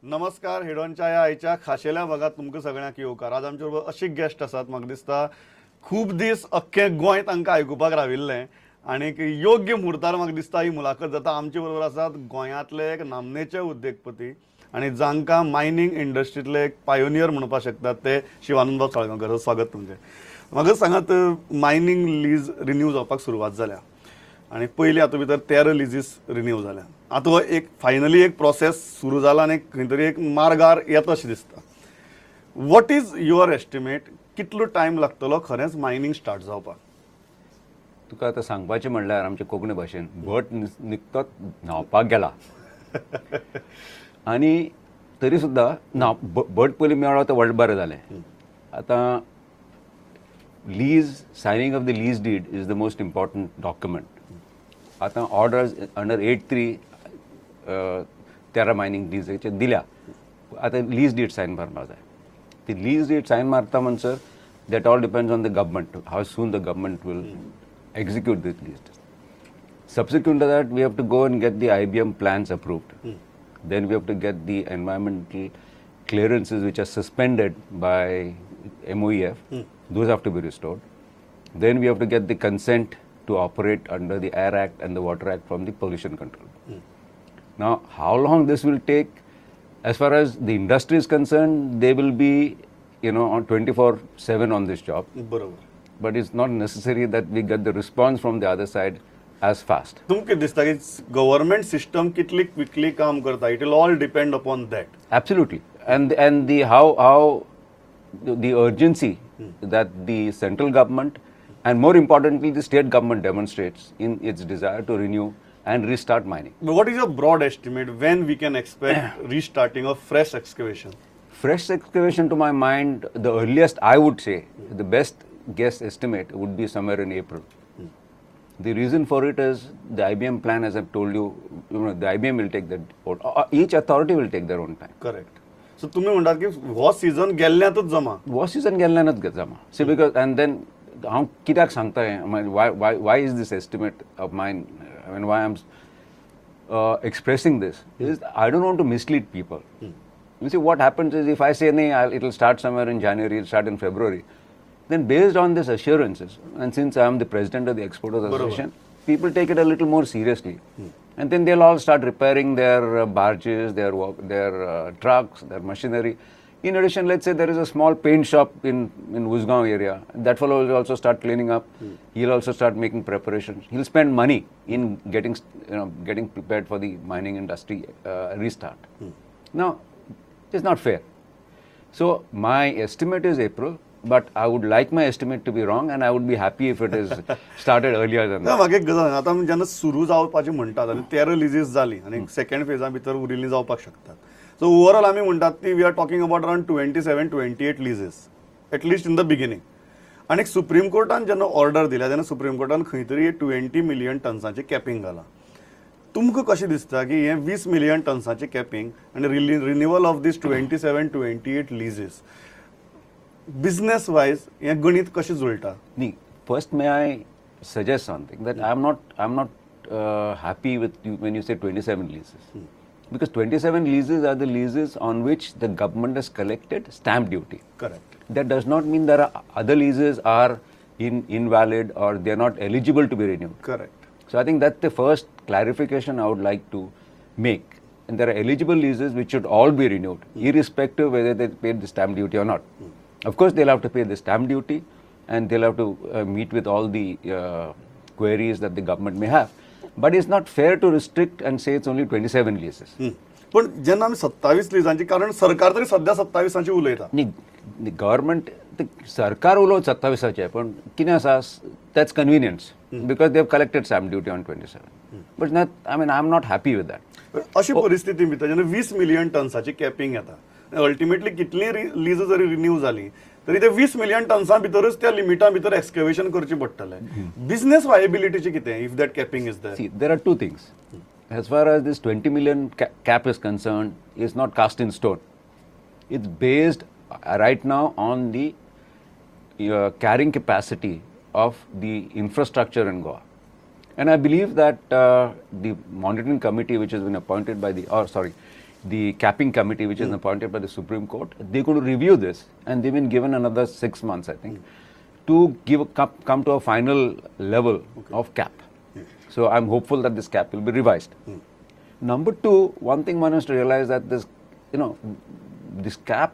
नमस्कार. हेडोनच्या ह्या आयच्या खाशेल्या भागात तुमकां सगळ्यांक येवकार. आज आमचे बरोबर अशी गेस्ट आसात. म्हाका दिसता खूब दीस अख्खें गोंय तांकां आयकुपाक राविल्लें आनी योग्य मुहूर्तार म्हाका दिसता ही मुलाखत जाता. आमचे बरोबर आसात गोंयांतले एक नामनेचे उद्योगपती आनी जांकां मायनींग इंडस्ट्रीतले एक पायोनियर म्हणपाक शकतात ते शिवानंद साळगांवकर. स्वागत तुमचें. म्हाका सांगात, मायनींग लीज रिन्यू जावपाक सुरवात जाल्या आनी पयलीं हातूंत भितर 13 लिजीस रिन्यू जाल्या. आतां हो एक फायनली एक प्रोसेस सुरू जाला आनी खंय तरी एक मार्गार येता अशें दिसता. What is your estimate? कितलो टायम लागतलो खरेंच मायनींग स्टार्ट जावपाक? तुका आतां सांगपाचें म्हणल्यार आमचे कोंकणी भाशेन भट निकतोच न्हांवपाक गेला आनी तरी सुद्दां भट पयलीं मेळ्ळो तें व्हड बरें जालें. आतां lease signing of the lease deed is the most important document. आतां ऑर्डर्स अंडर 8.3 13 मायनींग लीजेचे दिल्या. आतां लीज डीड सायन मारपाक जाय. ती लीज डीड सायन मारता म्हणसर that all depends on the government, how soon the government will execute this list. Subsequent to that, we have to go and get the IBM plans approved. Then we have to get the environmental clearances which are suspended by MOEF. Those have to be restored. Then we have to get the consent to operate under the Air Act and the Water Act from the Pollution Control. Now, how long this will take? As far as the industry is concerned, they will be, on 24/7 on this job. बरोबर. But it's not necessary that we get the response from the other side as fast. तुमकां कितें दिसता की government system कितली quickly काम करता? It will all depend upon that. Absolutely. And the how the urgency that the central government and more importantly the state government demonstrates in its desire to renew and restart mining. But what is your broad estimate when we can expect restarting of fresh excavation? Fresh excavation, to my mind, the earliest I would say, the best guess estimate would be somewhere in April. The reason for it is the IBM plan, as I've told you, the IBM will take that, each authority will take their own time. Correct. So तुम्ही म्हणतात की हो season गेल्ल्यातच जमा. हो season गेल्ल्यानच जमा. See, because and then हांव कित्याक सांगताय, why is this estimate of mine, why I'm expressing this is I don't want to mislead people. You see, what happens is if I say it will start somewhere in January, it'll start in February, then based on these assurances, and since I am the president of the Exporters Association, people take it a little more seriously. And then they'll all start repairing their barges, their trucks, their machinery. In addition, let's say there is a small paint shop in Usgaon area. That fellow will also start cleaning up. He'll also start making preparations. He'll spend money in getting prepared for the mining industry restart. Now, it's not fair. So my estimate is April. But I would like my estimate to be wrong, and I would be happy if it is started earlier than that. म्हाका एक गजाल आतां जेन्ना सुरू जावपाचें म्हणटात आनी 13 लिजीस जाली आनी सेकंड फेजा भितर उरिल्लीं जावपाक शकतात. सो ओवरऑल आमी म्हणटात ती we are talking about around 27-28 leases at least in the beginning. आनी सुप्रीम कोर्टान जेन्ना ऑर्डर दिल्या तेन्ना सुप्रीम कोर्टान खंय तरी 20 मिलियन टन्साचें कॅपिंग घालां. तुमकां कशें दिसता की हें 20 मिलियन टन्साचें कॅपिंग आनी renewal of this 27-28 leases business wise हें गणित कशें जुळटा? First, may I suggest something that I'm not happy with you when you say 27 leases, because 27 leases are the leases on which the government has collected stamp duty. Correct. That does not mean there are other leases are invalid or they are not eligible to be renewed. Correct. So I think that's the first clarification I would like to make. And there are eligible leases which should all be renewed, irrespective whether they paid the stamp duty or not. Of course, they'll have to pay the stamp duty and they'll have to meet with all the queries that the government may have. But it's not fair to restrict and say it's only 27 leases. पण जेन्ना आमी 27 लिजांची, कारण सरकार तरी सध्या 27ची उलयता. न्ही, government सरकार उलोवं 27चे, पण कितें आसा, that's convenience because they've collected stamp duty on 27. But not, I'm not happy with that. अशी परिस्थिती भितर जेन्ना 20 मिलियन टन्साची कॅपिंग येता, अल्टिमेटली कितली लीज जरी रिन्यू जाली तरी ते 20 मिलियन टन्सां भितरच त्या लिमिटा भितर एक्सकवेशन करचें पडटलें. बिझनेस वायबिलिटीचें कितें if that capping is there? See, there are two things. As far as this 20 million cap is concerned, it's not cast in stone. It's based right now on the carrying capacity of the infrastructure in Goa. And I believe that the monitoring committee which has been appointed by the capping committee, which is appointed by the Supreme Court, they're going to review this, and they've been given another 6 months, I think, to come to a final level of cap. So I'm hopeful that this cap will be revised. Number two, one thing one has to realize that this, this cap,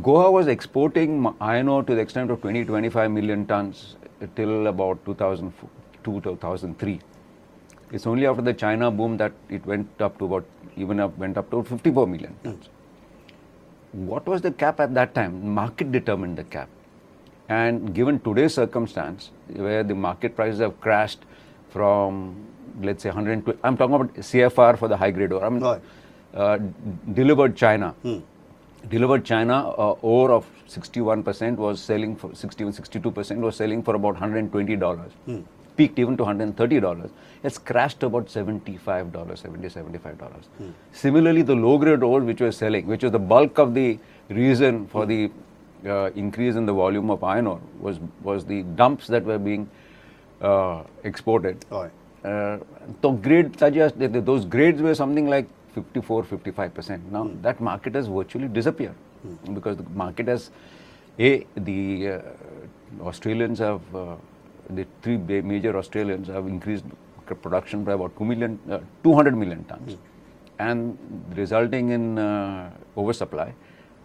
Goa was exporting iron ore to the extent of 20-25 million tons till about 2002, 2003. It's only after the China boom that it went up to went up to 54 million tons. What was the cap at that time? Market determined the cap. And given today's circumstance, where the market prices have crashed from, let's say, 120, I'm talking about CFR for the high grade ore. I mean, delivered China. Delivered China ore of 61% was selling for 62% was selling for about $120. Peaked even to $130. It's crashed to about $75, $75. Similarly, the low grade ore which was selling, which was the bulk of the reason for the increase in the volume of iron ore, was the dumps that were being exported. So grade suggest that those grades were something like 54-55%. Now that market has virtually disappeared because the market has, the Australians have, the three major Australians have increased production by about 200 million tons, and resulting in oversupply.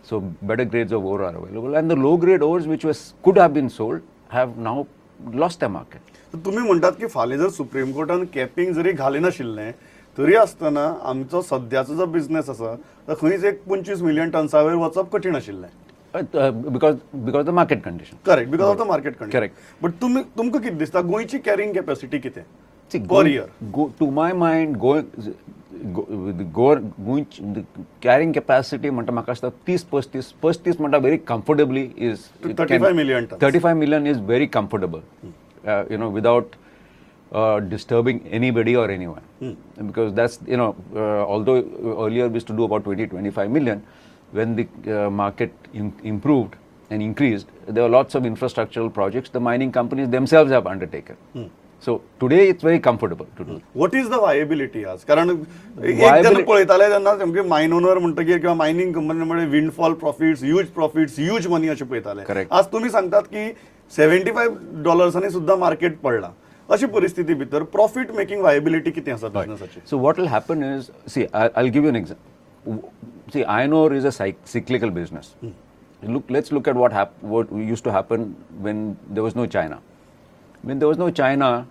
So better grades of ore are available, and the low grade ores which could have been sold have now lost their market. तुम्ही म्हणतात की फाल्यां जर supreme कोर्टान capping जरी घालिनाशिल्लें तरी आसतना आमचो सद्याचो जो बिझनेस आसा तो खंयच एक 25 मिलियन टन्सा वयर वचप कठीण आशिल्लें. Because the market condition. Correct, because of the market condition. Correct. But तुमकां कितें दिसता गोंयची कॅरिंग कॅपॅसिटी कितें per year? To my mind, the carrying capacity म्हणटा म्हाका दिसता 30-35 म्हणटा very comfortably is 35 million tons. 35 million is very comfortable, without disturbing anybody or anyone. Because that's, although earlier we used to do about 20-25 million, when the market improved and increased, there were lots of infrastructural projects the mining companies themselves have undertaken. So today it's very comfortable to do. What is the viability आज? कारण एक जण पळयताले तेन्ना सामके मायन owner म्हणटकीर किंवा mining company म्हणजे विंडफॉल प्रॉफिट्स, ह्यूज मनी अशें पळयताले. आज तुमी सांगतात की $75 सुद्धा मार्केट पडला. अशी परिस्थिती भितर प्रॉफिट मेकिंग वायबिलिटी कितें आसा बिझनेसाची? So what will happen is, see, I'll give you an example. See, iron ore is a cyclical business. Let's look at what used to happen when there was no China. When there was no China,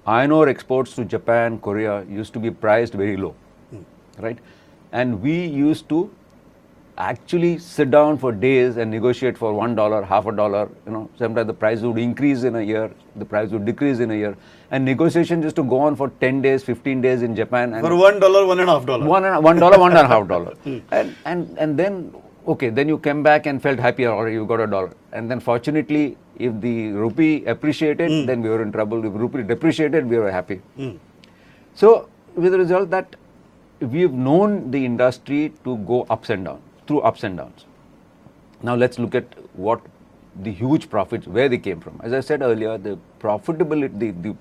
iron ore exports to Japan, Korea used to be priced very low, right? And we used to actually sit down for days and negotiate for $1, half a dollar. Sometimes the price would increase in a year, the price would decrease in a year, and negotiations used to go on for 10 days, 15 days in Japan. And for $1, $1.5. $1.5. And then, okay, then you came back and felt happy, or you got $1. And then fortunately, if the rupee appreciated, then we were in trouble. If rupee depreciated, we were happy. So with the result that we've known the industry to go ups and downs, through ups and downs. Now let's look at what the huge profits, where they came from. As I said earlier, the profitability, the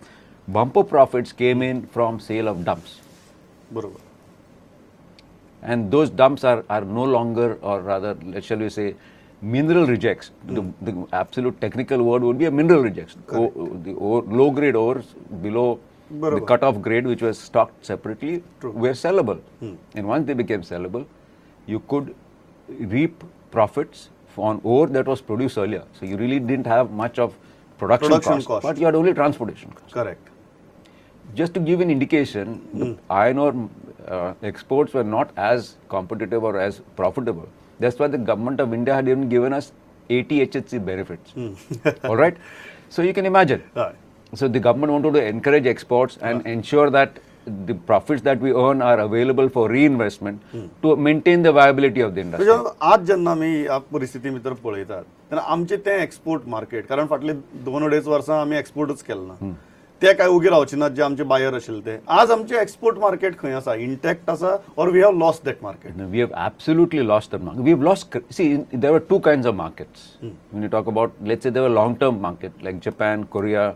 bumper profits came in from sale of dumps. बरोबर. And those dumps are no longer, or rather, shall we say, mineral rejects. The absolute technical word would be a mineral rejects. Low grade ores below the cut-off grade, which was stocked separately, were sellable. And once they became sellable, you could reap profits on ore that was produced earlier. So you really didn't have much of production cost, but you had only transportation cost. Correct. Just to give an indication, the iron ore exports were not as competitive or as profitable. That's why the government of India had even given us 80 HHC benefits. All right? So you can imagine. So the government wanted to encourage exports and ensure that the profits that we earn are available for reinvestment to maintain the viability of the industry. आज जेन्ना आमी ह्या परिस्थिती भितर पळयतात तेन्ना आमचें तें एक्सपोर्ट मार्केट, कारण फाटले 2-2.5 वर्सां आमी एक्सपोर्टच केलें ना. ते काय उगी रावचे नात जे आमचे बायर आशिल्ले ते. आज आमचे एक्सपोर्ट मार्केट खंय आसा? इंटॅक्ट आसा, or we have lost that market? No, we have absolutely lost that market. We have lost. See, there were two kinds of markets. When you talk about, let's say, there were long-term market like Japan, Korea,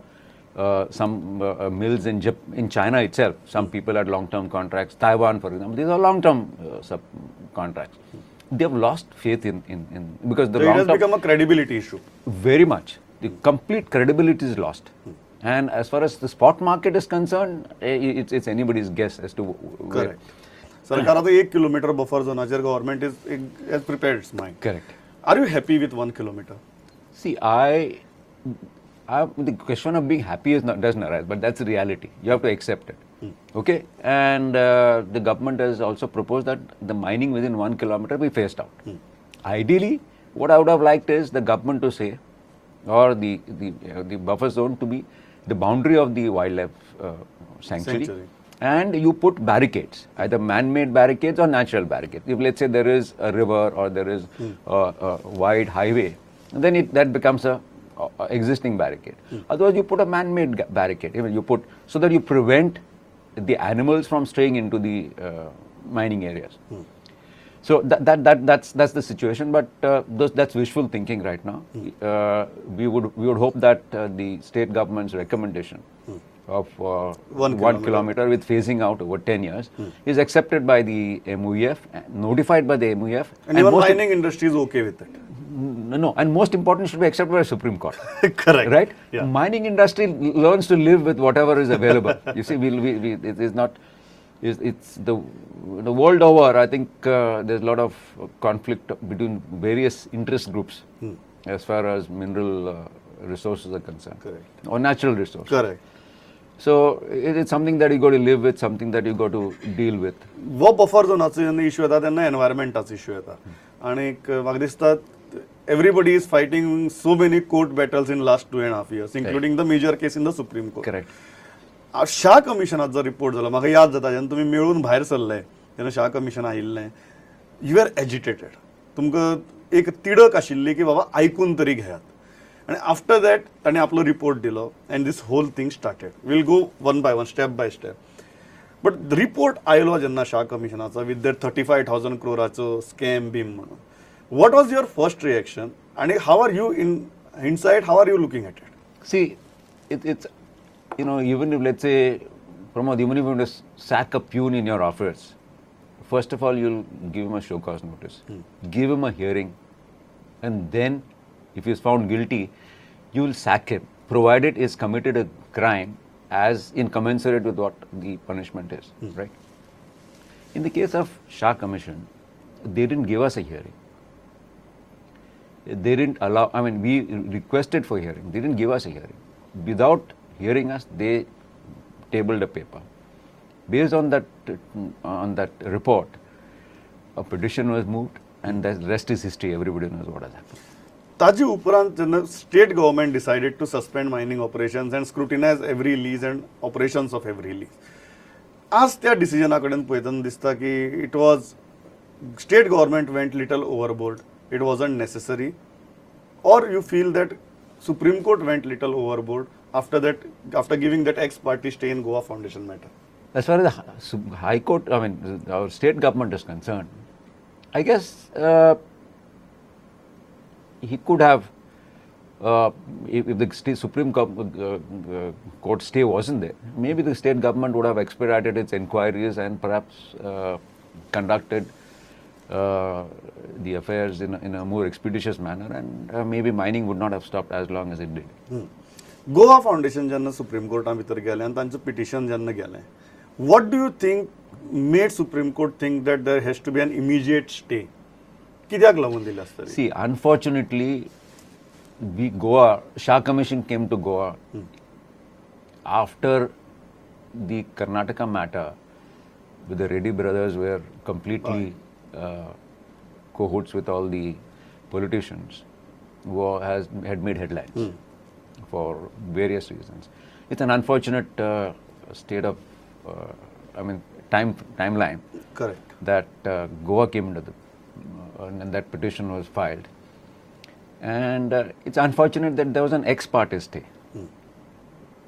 some mills in China itself. Some people had long-term contracts. Taiwan, for example, these are long-term contracts. They have lost faith in because the So it has long-term become a credibility issue. very much. The complete credibility is lost. And as far as the spot market is concerned, it's anybody's guess as to where. Correct. सरकार आता 1 kilometre buffer झोनाचेर government is prepared its mind. Correct. Are you happy with 1 kilometer? See, the question of being happy doesn't arise, but that's the reality. You have to accept it. Okay? And the government has also proposed that the mining within 1 kilometer be phased out. Ideally, what I would have liked is the government to say, or the buffer zone to be the boundary of the wildlife sanctuary. And you put barricades, either man-made barricades or natural barricades. If let's say there is a river or there is a wide highway, then that becomes a existing barricade. Otherwise, you put a man-made barricade. Even you put so that you prevent the animals from straying into the mining areas. So that's the situation. But that's wishful thinking right now. We would hope that the state government's recommendation of 1 kilometer with phasing out over 10 years is accepted by the MOEF, notified by the MOEF. And even mining industry is okay with it. No, and most important, should be accepted by the Supreme Court. Correct. Right? Yeah. Mining industry learns to live with whatever is available. You see, it is not. It's the world over. I think there's a lot of conflict between various interest groups as far as mineral resources are concerned. Correct. Or natural resources. Correct. So it's something that you got to live with, something that you got to deal with. वो buffer झोनाचो जेन्ना issue येता तेन्ना एनवायरमेंटाचो issue येता आनी म्हाका दिसता everybody is fighting so many court battles in last 2.5 years, including the major case in the Supreme Court. Correct. Shah कमिशनाचो जो रिपोर्ट जालो म्हाका याद जाता जेन्ना तुमी मेळून भायर सरले तेन्ना शाह कमिशन आयिल्लें, यू आर एजिटेटेड. तुमकां एक तिडक आशिल्ली की बाबा आयकून तरी घेयात. आणि आफ्टर दॅट ताणें आपलो रिपोर्ट दिलो and this whole thing started. We'll go one by one, step by step. But report आयलो जेन्ना शाह कमिशनाचो विथ दॅट 35,000 crore स्कॅम बीम म्हणून, what was your first reaction and how are you in hindsight, how are you looking at it? See, it's even if let's say Pramod, even if you want to sack a peon in your office, first of all you'll give him a show cause notice, give him a hearing, and then if he is found guilty, you will sack him, provided he has committed a crime as incommensurate with what the punishment is, right? In the case of Shah Commission, they didn't give us a hearing. They didn't allow, I mean, we requested for hearing. They didn't give us a hearing. Without hearing us, they tabled a paper. Based on that report, a petition was moved, and the rest is history. Everybody knows what has happened. ताजी उपरांत जेन्ना state government decided to suspend mining operations and scrutinise every lease and operations of every lease, आज त्या डिसिजना कडेन पळयतना दिसता की it was state government went little overboard, it wasn't necessary, or you feel that Supreme Court went little overboard after giving that ex-party stay in Goa Foundation matter? As far as the High Court, I mean, our state government is concerned, I guess he could have, if the Supreme Court stay wasn't there, maybe the state government would have expedited its inquiries and perhaps conducted the affairs in a more expeditious manner, and maybe mining would not have stopped as long as it did. Goa Foundation जेन्ना Supreme Court भितर गेलें आनी तांचें petition जेन्ना गेलें, what do you think made Supreme Court think that there has to be an immediate stay? कित्याक लागून दिलें आसतलें? See, unfortunately, Shah Commission came to Goa after the Karnataka matter with the Reddy brothers were completely cahoots with all the politicians who had made headlines for various reasons. It's an unfortunate state of, timeline. Correct. That Goa came into and that petition was filed. And it's unfortunate that there was an ex parte stay.